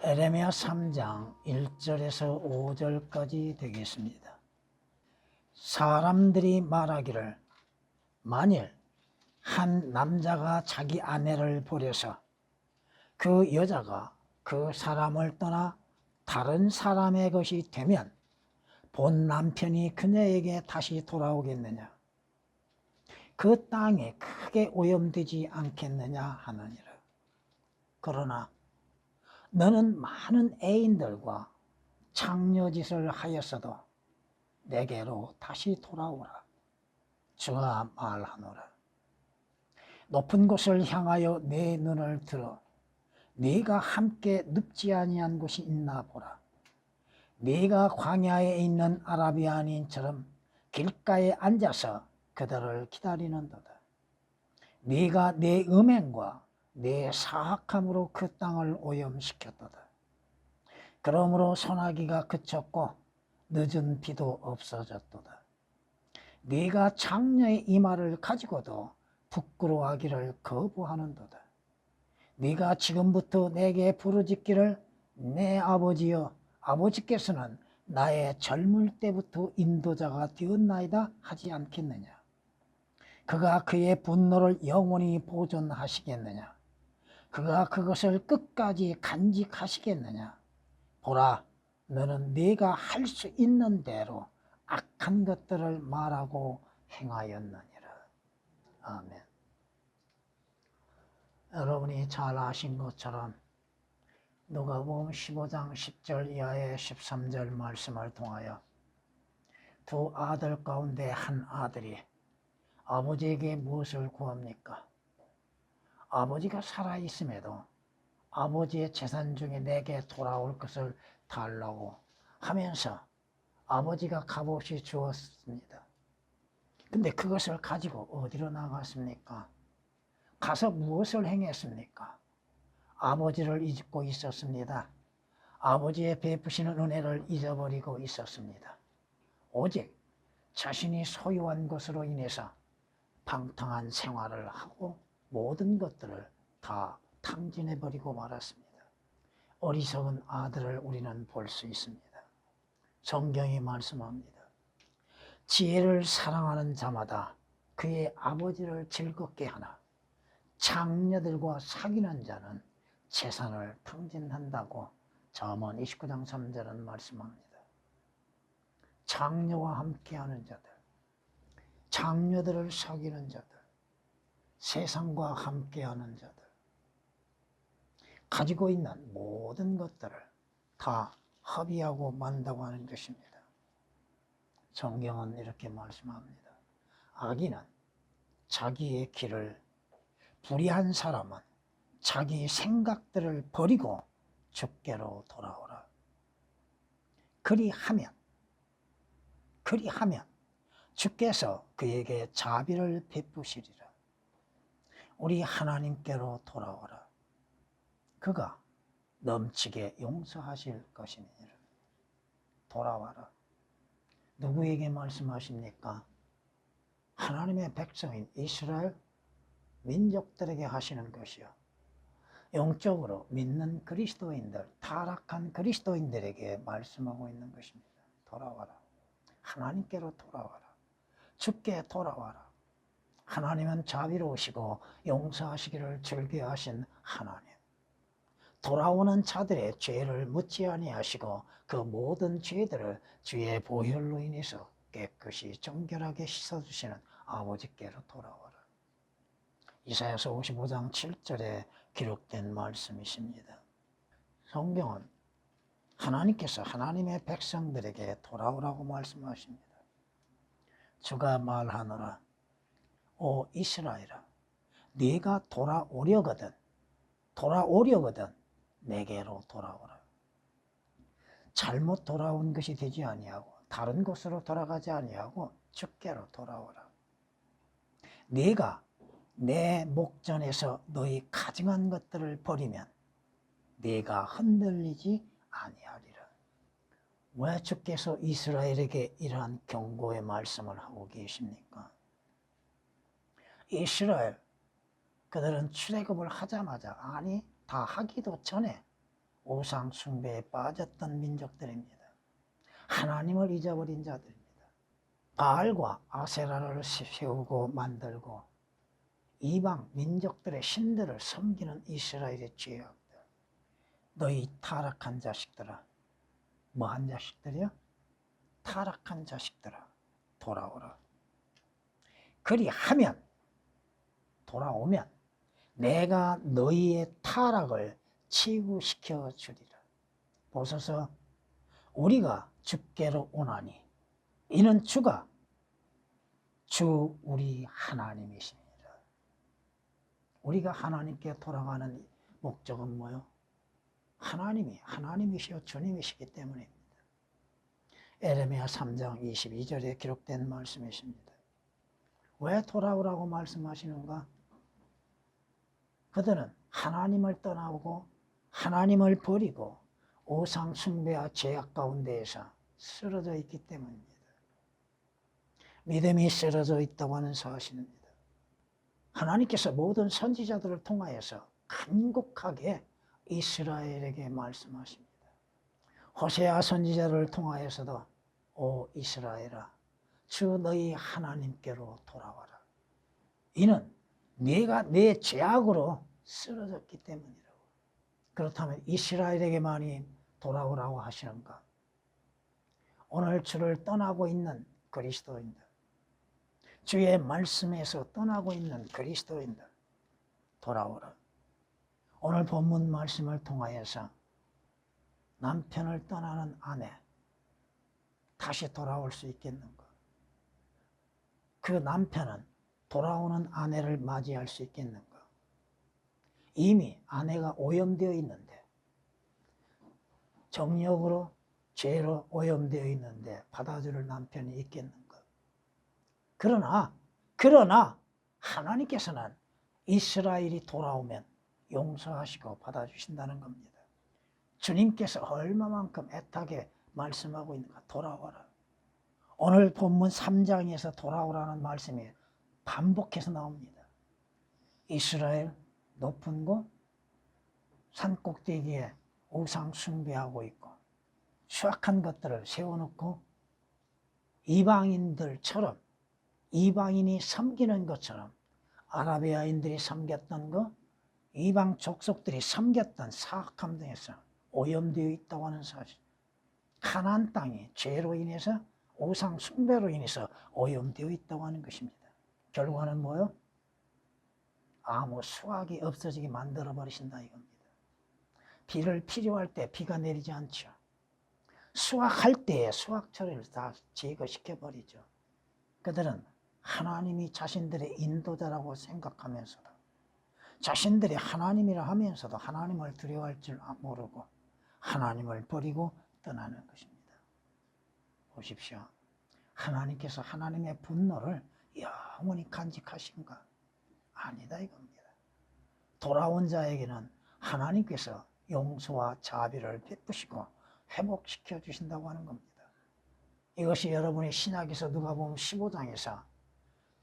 에레미야 3장 1절에서 5절까지 되겠습니다. 사람들이 말하기를 만일 한 남자가 자기 아내를 버려서 그 여자가 그 사람을 떠나 다른 사람의 것이 되면 본 남편이 그녀에게 다시 돌아오겠느냐? 그 땅에 크게 오염되지 않겠느냐 하느니라. 그러나 너는 많은 애인들과 창녀짓을 하였어도 내게로 다시 돌아오라. 주가 말하노라. 높은 곳을 향하여 내 눈을 들어 네가 함께 눕지 아니한 곳이 있나 보라. 네가 광야에 있는 아라비아인처럼 길가에 앉아서 그들을 기다리는도다. 네가 내 음행과 내 사악함으로 그 땅을 오염시켰도다. 그러므로 소나기가 그쳤고 늦은 비도 없어졌도다. 네가 장녀의 이마를 가지고도 부끄러워하기를 거부하는도다. 네가 지금부터 내게 부르짖기를 내 아버지여, 아버지께서는 나의 젊을 때부터 인도자가 되었나이다 하지 않겠느냐? 그가 그의 분노를 영원히 보존하시겠느냐? 그가 그것을 끝까지 간직하시겠느냐? 보라, 너는 네가 할 수 있는 대로 악한 것들을 말하고 행하였느니라. 아멘. 여러분이 잘 아신 것처럼 누가복음 15장 10절 이하의 13절 말씀을 통하여 두 아들 가운데 한 아들이 아버지에게 무엇을 구합니까? 아버지가 살아있음에도 아버지의 재산 중에 내게 돌아올 것을 달라고 하면서 아버지가 값없이 주었습니다. 근데 그것을 가지고 어디로 나갔습니까? 가서 무엇을 행했습니까? 아버지를 잊고 있었습니다. 아버지의 베푸시는 은혜를 잊어버리고 있었습니다. 오직 자신이 소유한 것으로 인해서 방탕한 생활을 하고 모든 것들을 다 탕진해버리고 말았습니다. 어리석은 아들을 우리는 볼 수 있습니다. 성경이 말씀합니다. 지혜를 사랑하는 자마다 그의 아버지를 즐겁게 하나 장녀들과 사귀는 자는 재산을 탕진한다고 잠언 29장 3절은 말씀합니다. 장녀와 함께하는 자들, 장녀들을 사귀는 자들, 세상과 함께하는 자들, 가지고 있는 모든 것들을 다 합의하고 만다고 하는 것입니다. 성경은 이렇게 말씀합니다. 악인은 자기의 길을, 불의한 사람은 자기 생각들을 버리고 주께로 돌아오라. 그리하면 주께서 그에게 자비를 베푸시리라. 우리 하나님께로 돌아오라. 그가 넘치게 용서하실 것이니라. 돌아와라. 누구에게 말씀하십니까? 하나님의 백성인 이스라엘 민족들에게 하시는 것이요. 영적으로 믿는 그리스도인들, 타락한 그리스도인들에게 말씀하고 있는 것입니다. 돌아와라. 하나님께로 돌아와라. 주께 돌아와라. 하나님은 자비로우시고 용서하시기를 즐겨하신 하나님. 돌아오는 자들의 죄를 묻지 아니하시고 그 모든 죄들을 주의 보혈로 인해서 깨끗이 정결하게 씻어주시는 아버지께로 돌아와라. 이사야서 55장 7절에 기록된 말씀이십니다. 성경은 하나님께서 하나님의 백성들에게 돌아오라고 말씀하십니다. 주가 말하노라. 오 이스라엘아, 네가 돌아오려거든 내게로 돌아오라. 잘못 돌아온 것이 되지 아니하고 다른 곳으로 돌아가지 아니하고 주께로 돌아오라. 네가 내 목전에서 너희 가증한 것들을 버리면 네가 흔들리지 아니하리라. 왜 주께서 이스라엘에게 이러한 경고의 말씀을 하고 계십니까? 이스라엘, 그들은 출애굽을 하자마자, 아니 다 하기도 전에 우상 숭배에 빠졌던 민족들입니다. 하나님을 잊어버린 자들입니다. 바알과 아세라를 세우고 만들고 이방 민족들의 신들을 섬기는 이스라엘의 죄악들. 너희 타락한 자식들아. 뭐한 자식들이요? 타락한 자식들아, 돌아오라. 그리하면, 돌아오면 내가 너희의 타락을 치유시켜 주리라. 보소서, 우리가 주께로 오나니 이는 주가 주 우리 하나님이십니다. 우리가 하나님께 돌아가는 목적은 뭐요? 하나님이시여 주님이시기 때문입니다. 에레미야 3장 22절에 기록된 말씀이십니다. 왜 돌아오라고 말씀하시는가? 그들은 하나님을 떠나고 하나님을 버리고 우상 숭배와 죄악 가운데에서 쓰러져 있기 때문입니다. 믿음이 쓰러져 있다고 하는 사실입니다. 하나님께서 모든 선지자들을 통하여서 간곡하게 이스라엘에게 말씀하십니다. 호세아 선지자를 통하여서도 오 이스라엘아, 주 너희 하나님께로 돌아와라. 이는 네가 내 죄악으로 쓰러졌기 때문이라고. 그렇다면 이스라엘에게만이 돌아오라고 하시는가? 오늘 주를 떠나고 있는 그리스도인들, 주의 말씀에서 떠나고 있는 그리스도인들, 돌아오라. 오늘 본문 말씀을 통하여서 남편을 떠나는 아내, 다시 돌아올 수 있겠는가? 그 남편은 돌아오는 아내를 맞이할 수 있겠는가? 이미 아내가 오염되어 있는데, 정욕으로 죄로 오염되어 있는데 받아줄 남편이 있겠는가? 그러나 하나님께서는 이스라엘이 돌아오면 용서하시고 받아주신다는 겁니다. 주님께서 얼마만큼 애타게 말씀하고 있는가? 돌아와라. 오늘 본문 3장에서 돌아오라는 말씀이 반복해서 나옵니다. 이스라엘 높은 곳 산꼭대기에 우상 숭배하고 있고 수악한 것들을 세워놓고 이방인들처럼, 이방인이 섬기는 것처럼 아라비아인들이 섬겼던 것, 이방 족속들이 섬겼던 사악함 등에서 오염되어 있다고 하는 사실. 가나안 땅이 죄로 인해서, 우상 숭배로 인해서 오염되어 있다고 하는 것입니다. 결과는 뭐요? 아무 수확이 없어지게 만들어 버리신다 이겁니다. 비를 필요할 때 비가 내리지 않죠. 수확할 때에 수확처리를 다 제거시켜 버리죠. 그들은 하나님이 자신들의 인도자라고 생각하면서도, 자신들이 하나님이라 하면서도 하나님을 두려워할 줄 모르고 하나님을 버리고 떠나는 것입니다. 보십시오. 하나님께서 하나님의 분노를 영원히 간직하신가? 아니다 이겁니다. 돌아온 자에게는 하나님께서 용서와 자비를 베푸시고 회복시켜 주신다고 하는 겁니다. 이것이 여러분의 신약에서 누가복음 15장에서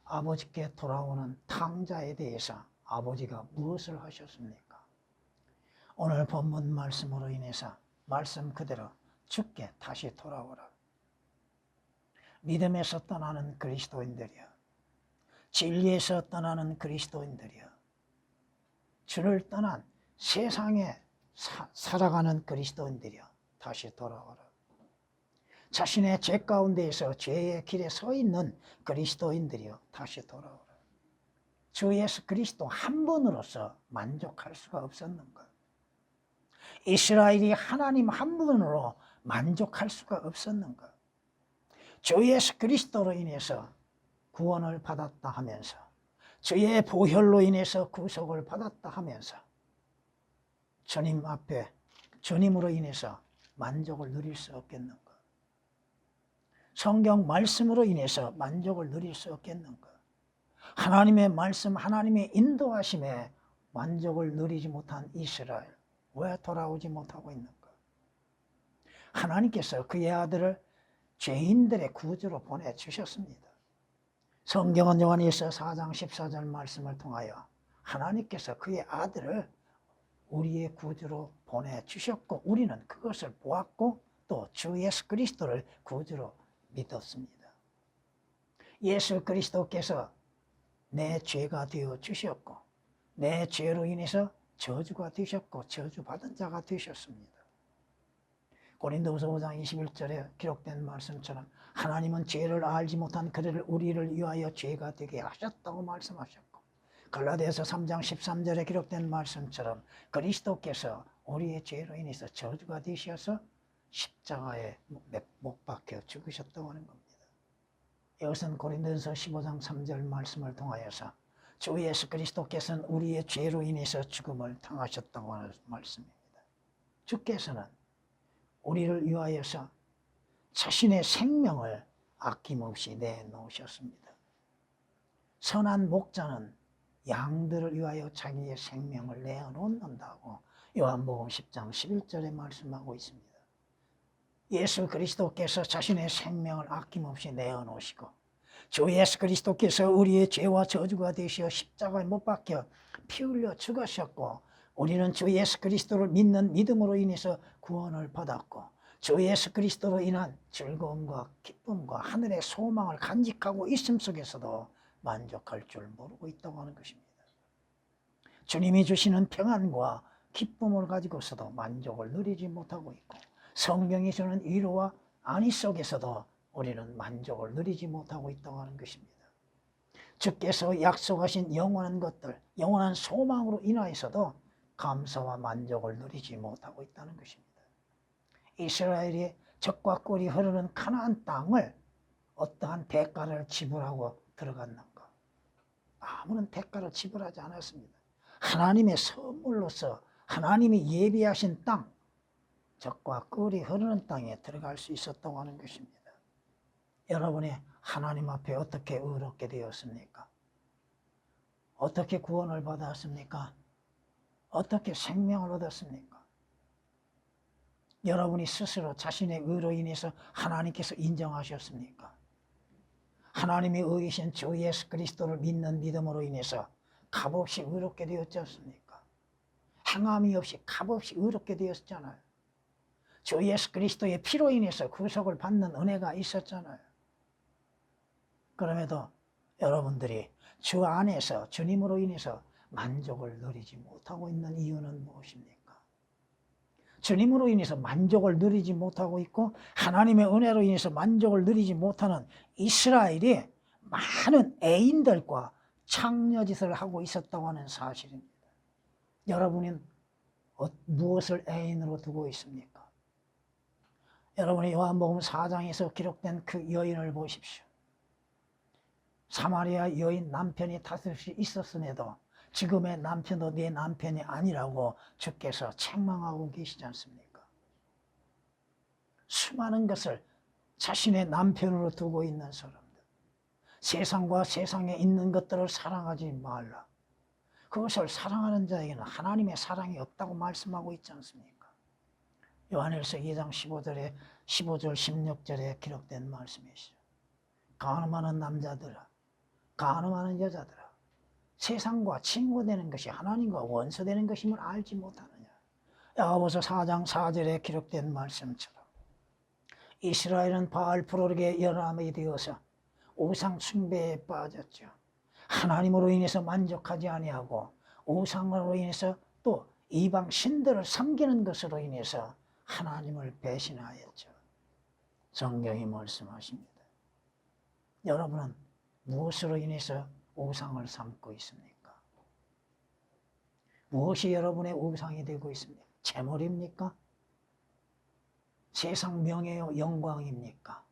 아버지께 돌아오는 탕자에 대해서 아버지가 무엇을 하셨습니까? 오늘 본문 말씀으로 인해서 말씀 그대로 주께 다시 돌아오라. 믿음에서 떠나는 그리스도인들이여, 진리에서 떠나는 그리스도인들이여, 주를 떠난 세상에 살아가는 그리스도인들이여, 다시 돌아오라. 자신의 죄 가운데에서 죄의 길에 서 있는 그리스도인들이여, 다시 돌아오라. 주 예수 그리스도 한 분으로서 만족할 수가 없었는가? 이스라엘이 하나님 한 분으로 만족할 수가 없었는가? 주 예수 그리스도로 인해서 구원을 받았다 하면서, 주의 보혈로 인해서 구속을 받았다 하면서 주님 앞에, 주님으로 인해서 만족을 누릴 수 없겠는가? 성경 말씀으로 인해서 만족을 누릴 수 없겠는가? 하나님의 말씀, 하나님의 인도하심에 만족을 누리지 못한 이스라엘, 왜 돌아오지 못하고 있는가? 하나님께서 그의 아들을 죄인들의 구주로 보내주셨습니다. 성경은 요한일서 4장 14절 말씀을 통하여 하나님께서 그의 아들을 우리의 구주로 보내주셨고 우리는 그것을 보았고 또 주 예수 그리스도를 구주로 믿었습니다. 예수 그리스도께서 내 죄가 되어 주셨고 내 죄로 인해서 저주가 되셨고 저주받은 자가 되셨습니다. 고린도후서 5장 21절에 기록된 말씀처럼 하나님은 죄를 알지 못한 그를 우리를 위하여 죄가 되게 하셨다고 말씀하셨고 갈라디아서 3장 13절에 기록된 말씀처럼 그리스도께서 우리의 죄로 인해서 저주가 되셔서 십자가에 못 박혀 죽으셨다고 하는 겁니다. 이것은 고린도전서 15장 3절 말씀을 통하여서 주 예수 그리스도께서는 우리의 죄로 인해서 죽음을 당하셨다고 하는 말씀입니다. 주께서는 우리를 위하여서 자신의 생명을 아낌없이 내놓으셨습니다. 선한 목자는 양들을 위하여 자기의 생명을 내어놓는다고 요한복음 10장 11절에 말씀하고 있습니다. 예수 그리스도께서 자신의 생명을 아낌없이 내어놓으시고 주 예수 그리스도께서 우리의 죄와 저주가 되시어 십자가에 못 박혀 피 흘려 죽으셨고 우리는 주 예수 그리스도를 믿는 믿음으로 인해서 구원을 받았고 주 예수 그리스도로 인한 즐거움과 기쁨과 하늘의 소망을 간직하고 있음 속에서도 만족할 줄 모르고 있다고 하는 것입니다. 주님이 주시는 평안과 기쁨을 가지고서도 만족을 누리지 못하고 있고 성경이 주는 위로와 안위 속에서도 우리는 만족을 누리지 못하고 있다고 하는 것입니다. 주께서 약속하신 영원한 것들, 영원한 소망으로 인하여서도 감사와 만족을 누리지 못하고 있다는 것입니다. 이스라엘이 젖과 꿀이 흐르는 가나안 땅을 어떠한 대가를 지불하고 들어갔는가? 아무런 대가를 지불하지 않았습니다. 하나님의 선물로서 하나님이 예비하신 땅, 젖과 꿀이 흐르는 땅에 들어갈 수 있었다고 하는 것입니다. 여러분이 하나님 앞에 어떻게 의롭게 되었습니까? 어떻게 구원을 받았습니까? 어떻게 생명을 얻었습니까? 여러분이 스스로 자신의 의로 인해서 하나님께서 인정하셨습니까? 하나님이 의이신 주 예수 그리스도를 믿는 믿음으로 인해서 값없이 의롭게 되었지 않습니까? 행함이 없이 값없이 의롭게 되었잖아요. 주 예수 그리스도의 피로 인해서 구속을 받는 은혜가 있었잖아요. 그럼에도 여러분들이 주 안에서 주님으로 인해서 만족을 누리지 못하고 있는 이유는 무엇입니까? 주님으로 인해서 만족을 누리지 못하고 있고 하나님의 은혜로 인해서 만족을 누리지 못하는 이스라엘이 많은 애인들과 창녀짓을 하고 있었다고 하는 사실입니다. 여러분은 무엇을 애인으로 두고 있습니까? 여러분이 요한복음 4장에서 기록된 그 여인을 보십시오. 사마리아 여인 남편이 다섯이 있었음에도 지금의 남편도 네 남편이 아니라고 주께서 책망하고 계시지 않습니까? 수많은 것을 자신의 남편으로 두고 있는 사람들, 세상과 세상에 있는 것들을 사랑하지 말라. 그것을 사랑하는 자에게는 하나님의 사랑이 없다고 말씀하고 있지 않습니까? 요한일서 2장 15절 16절에 기록된 말씀이시죠. 간음하는 남자들아, 간음하는 여자들아, 세상과 친구되는 것이 하나님과 원수되는 것임을 알지 못하느냐. 야고보서 4장 4절에 기록된 말씀처럼 이스라엘은 바알프로르게 연함이 되어서 우상 숭배에 빠졌죠. 하나님으로 인해서 만족하지 아니하고 우상으로 인해서 또 이방 신들을 섬기는 것으로 인해서 하나님을 배신하였죠. 성경이 말씀하십니다. 여러분은 무엇으로 인해서 우상을 삼고 있습니까? 무엇이 여러분의 우상이 되고 있습니까? 재물입니까? 세상 명예요 영광입니까?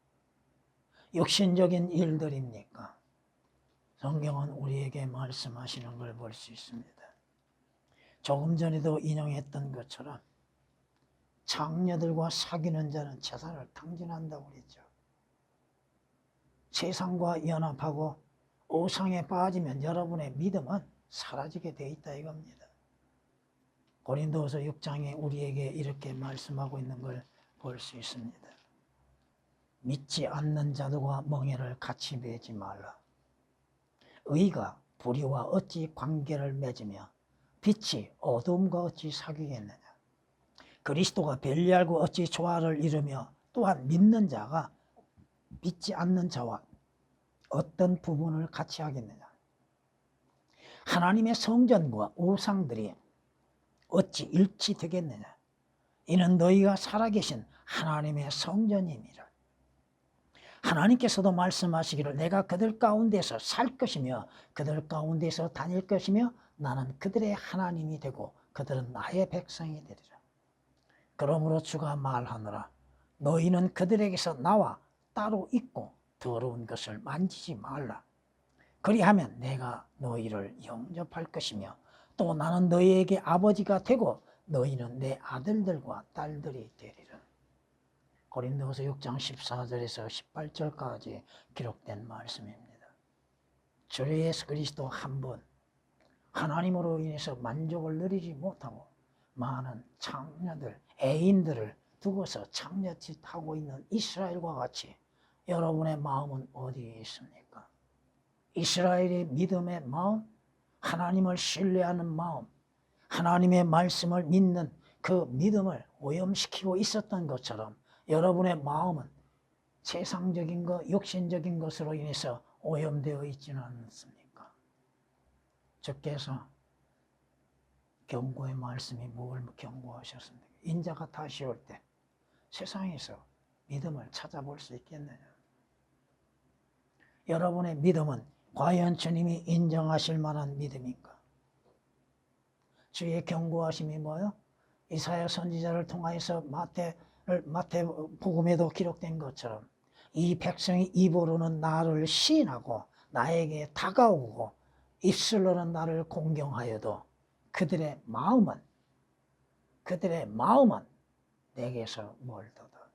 육신적인 일들입니까? 성경은 우리에게 말씀하시는 걸 볼 수 있습니다. 조금 전에도 인용했던 것처럼 장녀들과 사귀는 자는 재산을 탕진한다고 그랬죠. 세상과 연합하고 우상에 빠지면 여러분의 믿음은 사라지게 돼 있다 이겁니다. 고린도후서 6장에 우리에게 이렇게 말씀하고 있는 걸 볼 수 있습니다. 믿지 않는 자들과 멍에를 같이 매지 말라. 의가 불의와 어찌 관계를 맺으며 빛이 어두움과 어찌 사귀겠느냐. 그리스도가 별리알고 어찌 조화를 이루며 또한 믿는 자가 믿지 않는 자와 어떤 부분을 같이 하겠느냐. 하나님의 성전과 우상들이 어찌 일치되겠느냐. 이는 너희가 살아계신 하나님의 성전임이라. 하나님께서도 말씀하시기를 내가 그들 가운데서 살 것이며 그들 가운데서 다닐 것이며 나는 그들의 하나님이 되고 그들은 나의 백성이 되리라. 그러므로 주가 말하노라. 너희는 그들에게서 나와 따로 있고 더러운 것을 만지지 말라. 그리하면 내가 너희를 영접할 것이며 또 나는 너희에게 아버지가 되고 너희는 내 아들들과 딸들이 되리라. 고린도후서 6장 14절에서 18절까지 기록된 말씀입니다. 주 예수 그리스도 한 분 하나님으로 인해서 만족을 누리지 못하고 많은 창녀들, 애인들을 두고서 창녀짓하고 있는 이스라엘과 같이 여러분의 마음은 어디에 있습니까? 이스라엘의 믿음의 마음, 하나님을 신뢰하는 마음, 하나님의 말씀을 믿는 그 믿음을 오염시키고 있었던 것처럼 여러분의 마음은 세상적인 것, 육신적인 것으로 인해서 오염되어 있지는 않습니까? 주께서 경고의 말씀이 뭘 경고하셨습니까? 인자가 다시 올 때 세상에서 믿음을 찾아볼 수 있겠느냐? 여러분의 믿음은 과연 주님이 인정하실 만한 믿음인가? 주의 경고하심이 뭐요? 이사야 선지자를 통하여서 마태복음에도 기록된 것처럼 이 백성이 입으로는 나를 시인하고 나에게 다가오고 입술로는 나를 공경하여도 그들의 마음은 내게서 멀도다.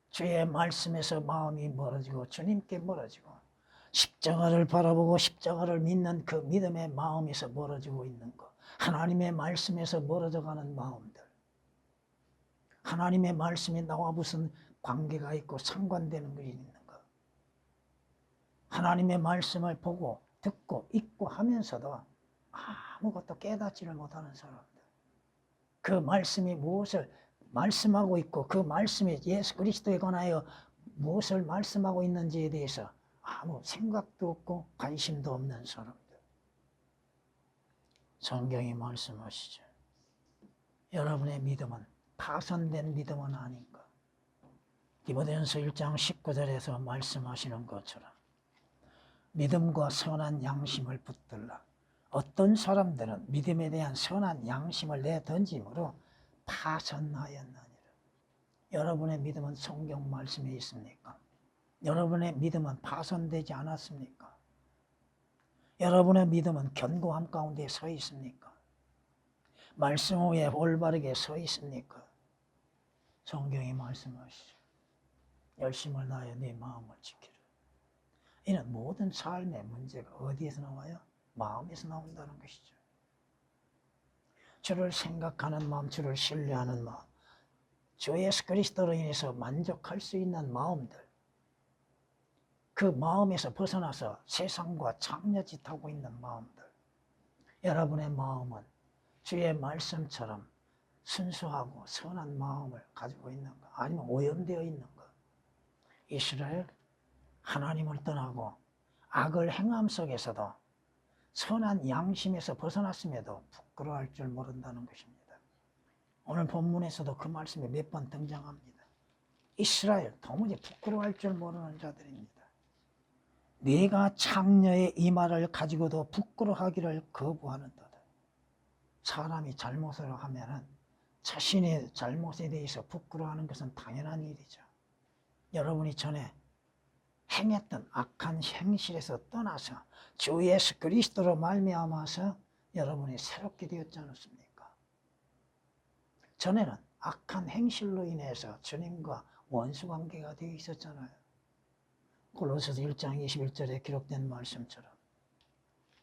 주의 말씀에서 마음이 멀어지고 주님께 멀어지고 십자가를 바라보고 십자가를 믿는 그 믿음의 마음에서 멀어지고 있는 것, 하나님의 말씀에서 멀어져가는 마음들, 하나님의 말씀이 나와 무슨 관계가 있고 상관되는 것이 있는가? 하나님의 말씀을 보고 듣고 읽고 하면서도 아무것도 깨닫지를 못하는 사람들, 그 말씀이 무엇을 말씀하고 있고 그 말씀이 예수 그리스도에 관하여 무엇을 말씀하고 있는지에 대해서 아무 생각도 없고 관심도 없는 사람들. 성경이 말씀하시죠. 여러분의 믿음은 파손된 믿음은 아닌가? 디모데전서 1장 19절에서 말씀하시는 것처럼 믿음과 선한 양심을 붙들라. 어떤 사람들은 믿음에 대한 선한 양심을 내던짐으로 파손하였느니라. 여러분의 믿음은 성경 말씀에 있습니까? 여러분의 믿음은 파손되지 않았습니까? 여러분의 믿음은 견고함 가운데 서 있습니까? 말씀 위에 올바르게 서 있습니까? 성경이 말씀하시죠. 열심을 다하여 네 마음을 지키라. 이는 모든 삶의 문제가 어디에서 나와요? 마음에서 나온다는 것이죠. 주를 생각하는 마음, 주를 신뢰하는 마음, 주 예수 그리스도로 인해서 만족할 수 있는 마음들, 그 마음에서 벗어나서 세상과 창녀짓하고 있는 마음들, 여러분의 마음은 주의 말씀처럼 순수하고 선한 마음을 가지고 있는가? 아니면 오염되어 있는가? 이스라엘, 하나님을 떠나고 악을 행함 속에서도 선한 양심에서 벗어났음에도 부끄러워할 줄 모른다는 것입니다. 오늘 본문에서도 그 말씀이 몇 번 등장합니다. 이스라엘, 도무지 부끄러워할 줄 모르는 자들입니다. 네가 창녀의 이 말을 가지고도 부끄러워하기를 거부하는도다. 사람이 잘못을 하면은 자신의 잘못에 대해서 부끄러워하는 것은 당연한 일이죠. 여러분이 전에 행했던 악한 행실에서 떠나서 주 예수 그리스도로 말미암아서 여러분이 새롭게 되었지 않습니까? 전에는 악한 행실로 인해서 주님과 원수관계가 되어 있었잖아요. 골로새서 1장 21절에 기록된 말씀처럼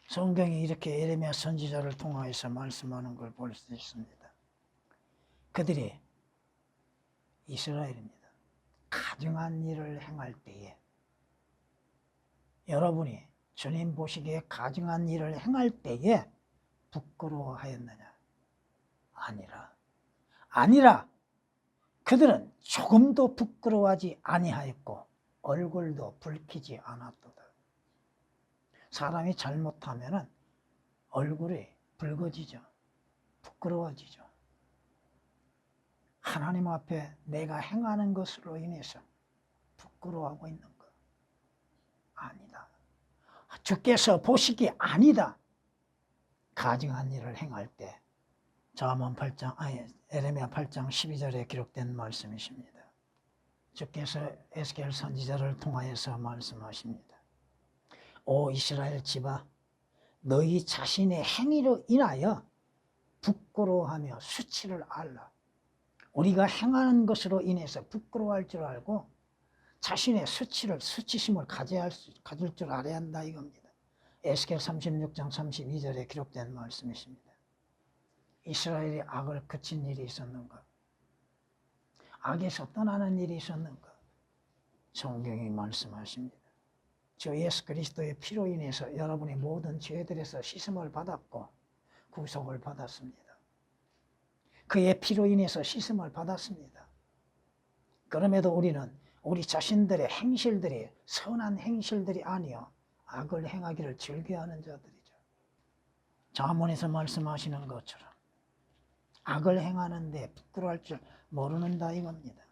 성경이 이렇게 예레미야 선지자를 통하여서 말씀하는 걸 볼 수 있습니다. 그들이 이스라엘입니다. 가증한 일을 행할 때에 여러분이 주님 보시기에 가증한 일을 행할 때에 부끄러워하였느냐? 아니라 아니라 그들은 조금도 부끄러워하지 아니하였고 얼굴도 붉히지 않았도다. 사람이 잘못하면 얼굴이 붉어지죠. 부끄러워지죠. 하나님 앞에 내가 행하는 것으로 인해서 부끄러워하고 있는 것 아니다. 주께서 보시기 아니다. 가증한 일을 행할 때 에레미야 8장 12절에 기록된 말씀이십니다. 주께서 에스겔 선지자를 통하여서 말씀하십니다. 오 이스라엘 집아, 너희 자신의 행위로 인하여 부끄러워하며 수치를 알라. 우리가 행하는 것으로 인해서 부끄러워할 줄 알고 자신의 수치심을 가질 줄 알아야 한다 이겁니다. 에스겔 36장 32절에 기록된 말씀이십니다. 이스라엘이 악을 그친 일이 있었는가? 악에서 떠나는 일이 있었는가? 성경이 말씀하십니다. 주 예수 그리스도의 피로 인해서 여러분의 모든 죄들에서 씻음을 받았고 구속을 받았습니다. 그의 피로 인해서 씻음을 받았습니다. 그럼에도 우리는 우리 자신들의 행실들이 선한 행실들이 아니요 악을 행하기를 즐겨하는 자들이죠. 잠언에서 말씀하시는 것처럼 악을 행하는데 부끄러워할 줄 모르는다 이겁니다.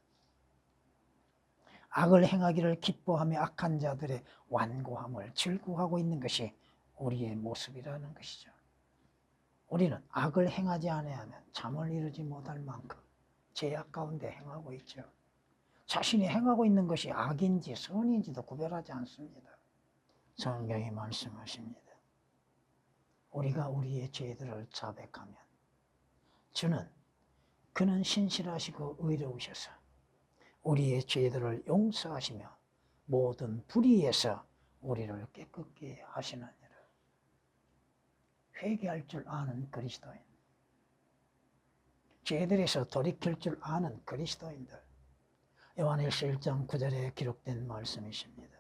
악을 행하기를 기뻐하며 악한 자들의 완고함을 즐거워하고 있는 것이 우리의 모습이라는 것이죠. 우리는 악을 행하지 아니하면 잠을 이루지 못할 만큼 죄악 가운데 행하고 있죠. 자신이 행하고 있는 것이 악인지 선인지도 구별하지 않습니다. 성경이 말씀하십니다. 우리가 우리의 죄들을 자백하면 그는 신실하시고 의로우셔서 우리의 죄들을 용서하시며 모든 불의에서 우리를 깨끗게 하시느니라. 회개할 줄 아는 그리스도인, 죄들에서 돌이킬 줄 아는 그리스도인들, 요한일서 1장 9절에 기록된 말씀이십니다.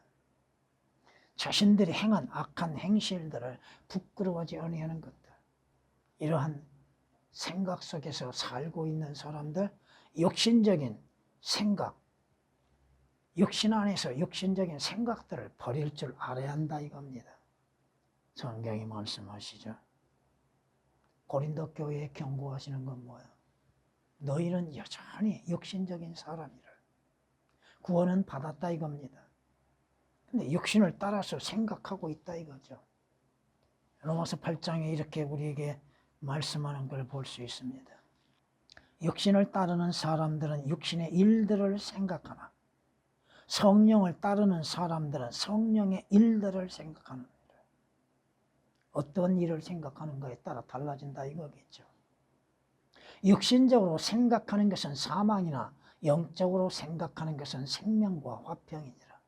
자신들이 행한 악한 행실들을 부끄러워하지 아니하는 것들, 이러한 생각 속에서 살고 있는 사람들, 육신적인 생각, 육신 안에서 육신적인 생각들을 버릴 줄 알아야 한다 이겁니다. 성경이 말씀하시죠. 고린도 교회에 경고하시는 건 뭐야? 너희는 여전히 육신적인 사람이라. 구원은 받았다 이겁니다. 근데 육신을 따라서 생각하고 있다 이거죠. 로마서 8장에 이렇게 우리에게 말씀하는 걸 볼 수 있습니다. 육신을 따르는 사람들은 육신의 일들을 생각하나 성령을 따르는 사람들은 성령의 일들을 생각하는 거예요. 어떤 일을 생각하는가에 따라 달라진다 이거겠죠. 육신적으로 생각하는 것은 사망이나 영적으로 생각하는 것은 생명과 화평이니라.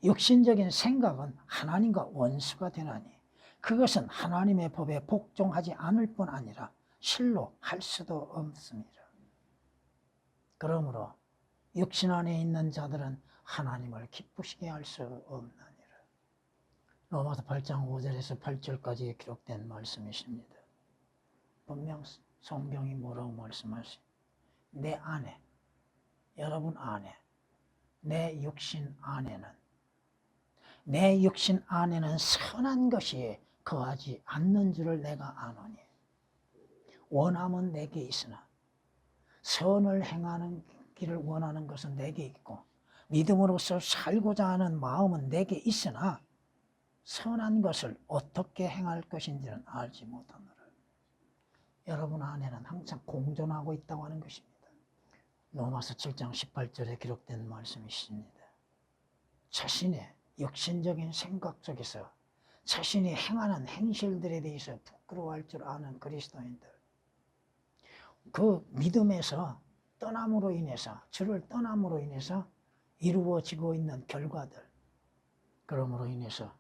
육신적인 생각은 하나님과 원수가 되나니 그것은 하나님의 법에 복종하지 않을 뿐 아니라 실로 할 수도 없습니다. 그러므로 육신 안에 있는 자들은 하나님을 기쁘시게 할 수 없느니라. 로마서 8장 5절에서 8절까지 기록된 말씀이십니다. 분명 성경이 뭐라고 말씀하시? 내 안에, 여러분 안에, 내 육신 안에는 선한 것이 거하지 않는 줄을 내가 아노니 원함은 내게 있으나 선을 행하는 길을 원하는 것은 내게 있고 믿음으로써 살고자 하는 마음은 내게 있으나 선한 것을 어떻게 행할 것인지는 알지 못하노라. 여러분 안에는 항상 공존하고 있다고 하는 것입니다. 로마서 7장 18절에 기록된 말씀이십니다. 자신의 육신적인 생각 속에서 자신이 행하는 행실들에 대해서 부끄러워할 줄 아는 그리스도인들, 그 믿음에서 떠남으로 인해서, 주를 떠남으로 인해서 이루어지고 있는 결과들, 그러므로 인해서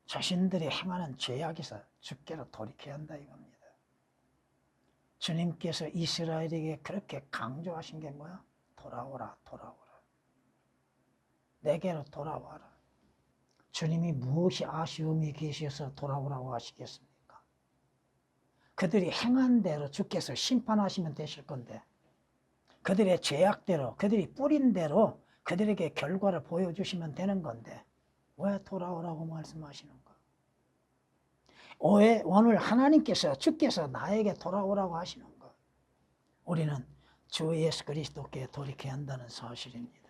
자신들이 행하는 죄악에서 주께로 돌이켜야 한다 이겁니다. 주님께서 이스라엘에게 그렇게 강조하신 게 뭐야? 돌아오라, 돌아오라. 내게로 돌아와라. 주님이 무엇이 아쉬움이 계셔서 돌아오라고 하시겠습니까? 그들이 행한 대로 주께서 심판하시면 되실 건데, 그들의 죄악대로, 그들이 뿌린 대로 그들에게 결과를 보여주시면 되는 건데 왜 돌아오라고 말씀하시는가? 왜 오늘 하나님께서, 주께서 나에게 돌아오라고 하시는가? 우리는 주 예수 그리스도께 돌이켜야 한다는 사실입니다.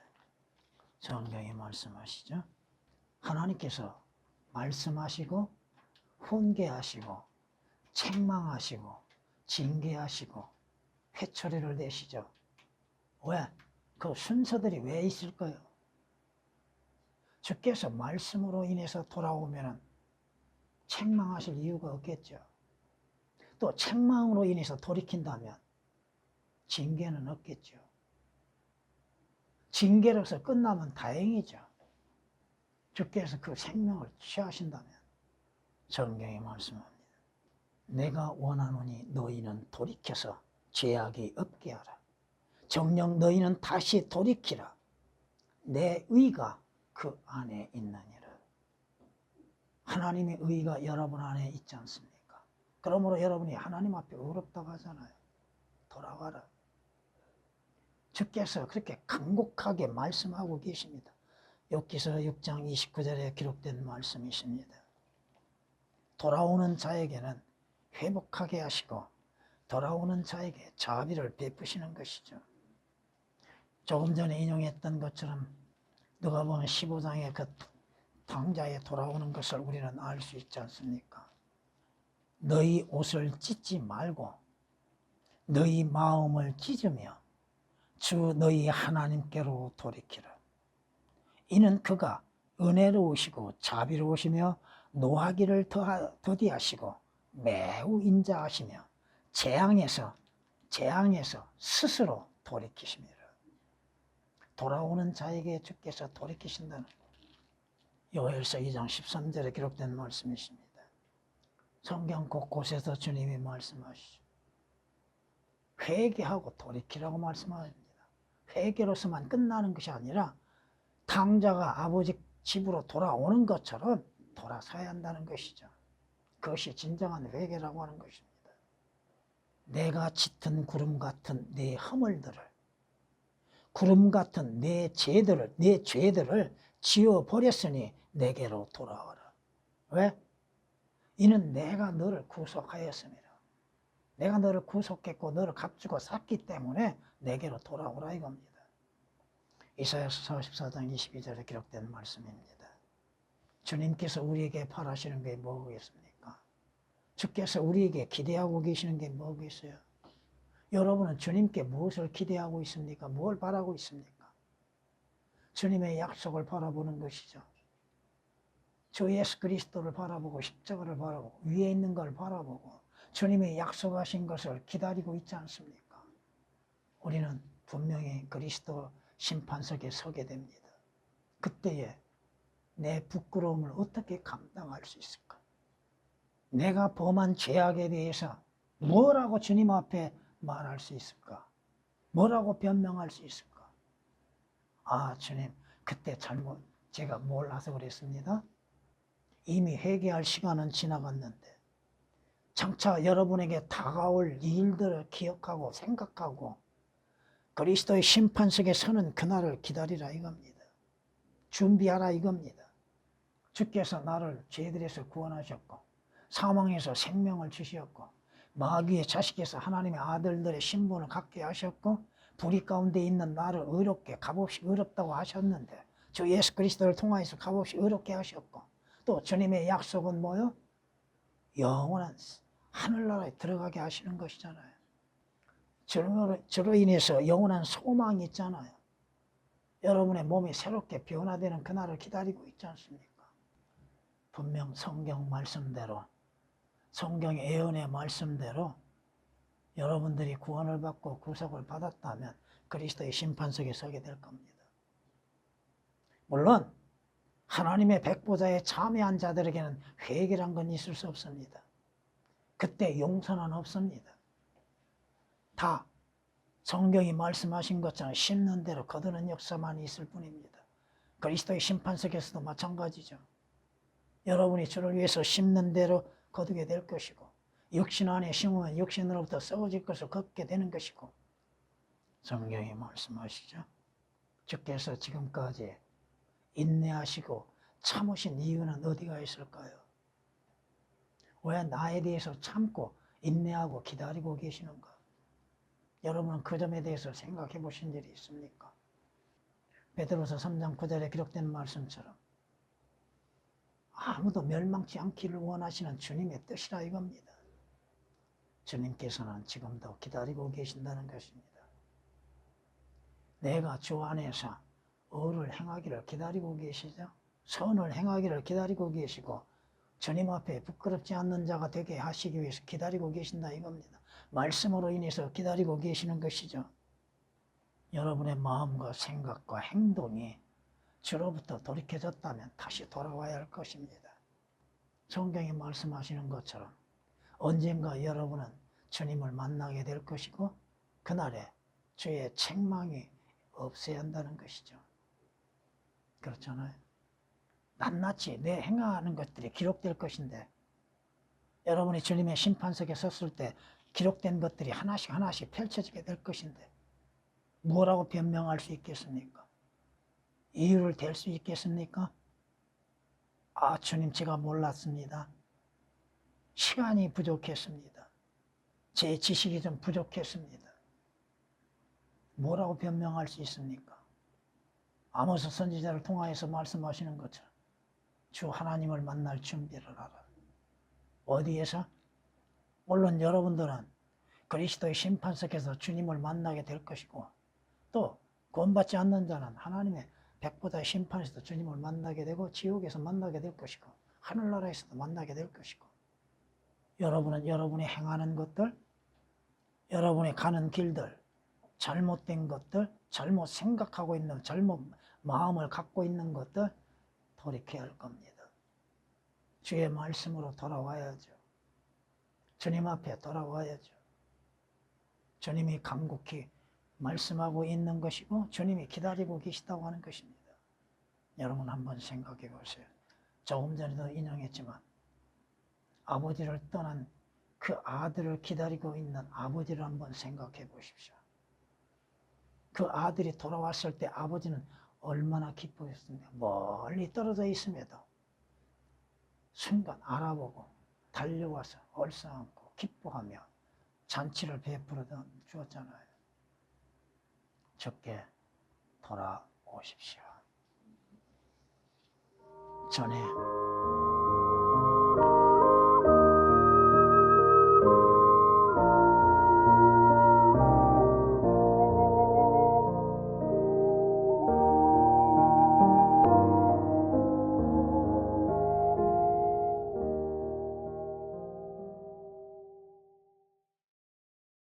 성경이 말씀하시죠. 하나님께서 말씀하시고 훈계하시고 책망하시고 징계하시고 회초리를 내시죠. 왜? 그 순서들이 왜 있을까요? 주께서 말씀으로 인해서 돌아오면 책망하실 이유가 없겠죠. 또 책망으로 인해서 돌이킨다면 징계는 없겠죠. 징계로서 끝나면 다행이죠. 주께서 그 생명을 취하신다면. 성경이 말씀합니다. 내가 원하노니 너희는 돌이켜서 죄악이 없게 하라. 정녕 너희는 다시 돌이키라. 내 의가 그 안에 있느니라. 하나님의 의가 여러분 안에 있지 않습니까? 그러므로 여러분이 하나님 앞에 의롭다고 하잖아요. 돌아와라. 주께서 그렇게 간곡하게 말씀하고 계십니다. 욥기서 6장 29절에 기록된 말씀이십니다. 돌아오는 자에게는 회복하게 하시고 돌아오는 자에게 자비를 베푸시는 것이죠. 조금 전에 인용했던 것처럼 누가복음 15장의 그 당자에 돌아오는 것을 우리는 알 수 있지 않습니까? 너희 옷을 찢지 말고 너희 마음을 찢으며 주 너희 하나님께로 돌이키라. 이는 그가 은혜로우시고 자비로우시며 노하기를 더디하시고 매우 인자하시며 재앙에서 스스로 돌이키십니다. 돌아오는 자에게 주께서 돌이키신다는 요엘서 2장 13절에 기록된 말씀이십니다. 성경 곳곳에서 주님이 말씀하시죠. 회개하고 돌이키라고 말씀합니다. 회개로서만 끝나는 것이 아니라 탕자가 아버지 집으로 돌아오는 것처럼 돌아서야 한다는 것이죠. 그것이 진정한 회개라고 하는 것입니다. 내가 짙은 구름 같은 내 허물들을, 구름 같은 내 죄들을 지워버렸으니 내게로 돌아와라. 왜? 이는 내가 너를 구속하였습니다. 내가 너를 구속했고 너를 값주고 샀기 때문에 내게로 돌아오라 이겁니다. 이사야서 44장 22절에 기록된 말씀입니다. 주님께서 우리에게 바라시는 게 뭐겠습니까? 주께서 우리에게 기대하고 계시는 게 뭐겠어요? 여러분은 주님께 무엇을 기대하고 있습니까? 뭘 바라고 있습니까? 주님의 약속을 바라보는 것이죠. 주 예수 그리스도를 바라보고 십자가를 바라보고 위에 있는 걸 바라보고 주님의 약속하신 것을 기다리고 있지 않습니까? 우리는 분명히 그리스도 심판석에 서게 됩니다. 그때에 내 부끄러움을 어떻게 감당할 수 있을까? 내가 범한 죄악에 대해서 뭐라고 주님 앞에 말할 수 있을까? 뭐라고 변명할 수 있을까? 아, 주님, 그때 제가 몰라서 그랬습니다. 이미 회개할 시간은 지나갔는데 장차 여러분에게 다가올 일들을 기억하고 생각하고 그리스도의 심판석에 서는 그날을 기다리라 이겁니다. 준비하라 이겁니다. 주께서 나를 죄들에서 구원하셨고 사망에서 생명을 주셨고 마귀의 자식에서 하나님의 아들들의 신분을 갖게 하셨고 불의 가운데 있는 나를 의롭게 값없이 의롭다고 하셨는데 주 예수 그리스도를 통하여서 값없이 의롭게 하셨고 또 주님의 약속은 뭐요? 영원한 하늘나라에 들어가게 하시는 것이잖아요. 저로 인해서 영원한 소망이 있잖아요. 여러분의 몸이 새롭게 변화되는 그날을 기다리고 있지 않습니까? 분명 성경 말씀대로 성경의 예언의 말씀대로 여러분들이 구원을 받고 구속을 받았다면 그리스도의 심판석에 서게 될 겁니다. 물론 하나님의 백보자에 참여한 자들에게는 회개란 건 있을 수 없습니다. 그때 용서는 없습니다. 다 성경이 말씀하신 것처럼 심는 대로 거두는 역사만 있을 뿐입니다. 그리스도의 심판석에서도 마찬가지죠. 여러분이 주를 위해서 심는 대로 거두게 될 것이고 육신 안에 심으면 육신으로부터 썩어질 것을 걷게 되는 것이고, 성경이 말씀하시죠. 주께서 지금까지 인내하시고 참으신 이유는 어디가 있을까요? 왜 나에 대해서 참고 인내하고 기다리고 계시는가? 여러분은 그 점에 대해서 생각해 보신 일이 있습니까? 베드로서 3장 9절에 기록된 말씀처럼 아무도 멸망치 않기를 원하시는 주님의 뜻이라 이겁니다. 주님께서는 지금도 기다리고 계신다는 것입니다. 내가 주 안에서 의를 행하기를 기다리고 계시죠. 선을 행하기를 기다리고 계시고 주님 앞에 부끄럽지 않는 자가 되게 하시기 위해서 기다리고 계신다 이겁니다. 말씀으로 인해서 기다리고 계시는 것이죠. 여러분의 마음과 생각과 행동이 주로부터 돌이켜졌다면 다시 돌아와야 할 것입니다. 성경이 말씀하시는 것처럼 언젠가 여러분은 주님을 만나게 될 것이고 그날에 주의 책망이 없어야 한다는 것이죠. 그렇잖아요. 낱낱이 내 행하는 것들이 기록될 것인데 여러분이 주님의 심판석에 섰을 때 기록된 것들이 하나씩 하나씩 펼쳐지게 될 것인데 뭐라고 변명할 수 있겠습니까? 이유를 댈 수 있겠습니까? 아, 주님 제가 몰랐습니다. 시간이 부족했습니다. 제 지식이 좀 부족했습니다. 뭐라고 변명할 수 있습니까? 아모스 선지자를 통하여서 말씀하시는 것처럼 주 하나님을 만날 준비를 하라. 어디에서? 물론 여러분들은 그리스도의 심판석에서 주님을 만나게 될 것이고 또 구원받지 않는 자는 하나님의 백보다의 심판에서도 주님을 만나게 되고 지옥에서 만나게 될 것이고 하늘나라에서도 만나게 될 것이고 여러분은 여러분이 행하는 것들, 여러분이 가는 길들, 잘못된 것들, 잘못 생각하고 있는 잘못 마음을 갖고 있는 것들 돌이켜야 할 겁니다. 주의 말씀으로 돌아와야죠. 주님 앞에 돌아와야죠. 주님이 간곡히 말씀하고 있는 것이고 주님이 기다리고 계시다고 하는 것입니다. 여러분 한번 생각해 보세요. 조금 전에도 인용했지만 아버지를 떠난 그 아들을 기다리고 있는 아버지를 한번 생각해 보십시오. 그 아들이 돌아왔을 때 아버지는 얼마나 기뻐했습니까? 멀리 떨어져 있음에도 순간 알아보고 달려와서 얼싸안고 기뻐하며 잔치를 베풀어 주었잖아요. 주께 돌아오십시오. 전에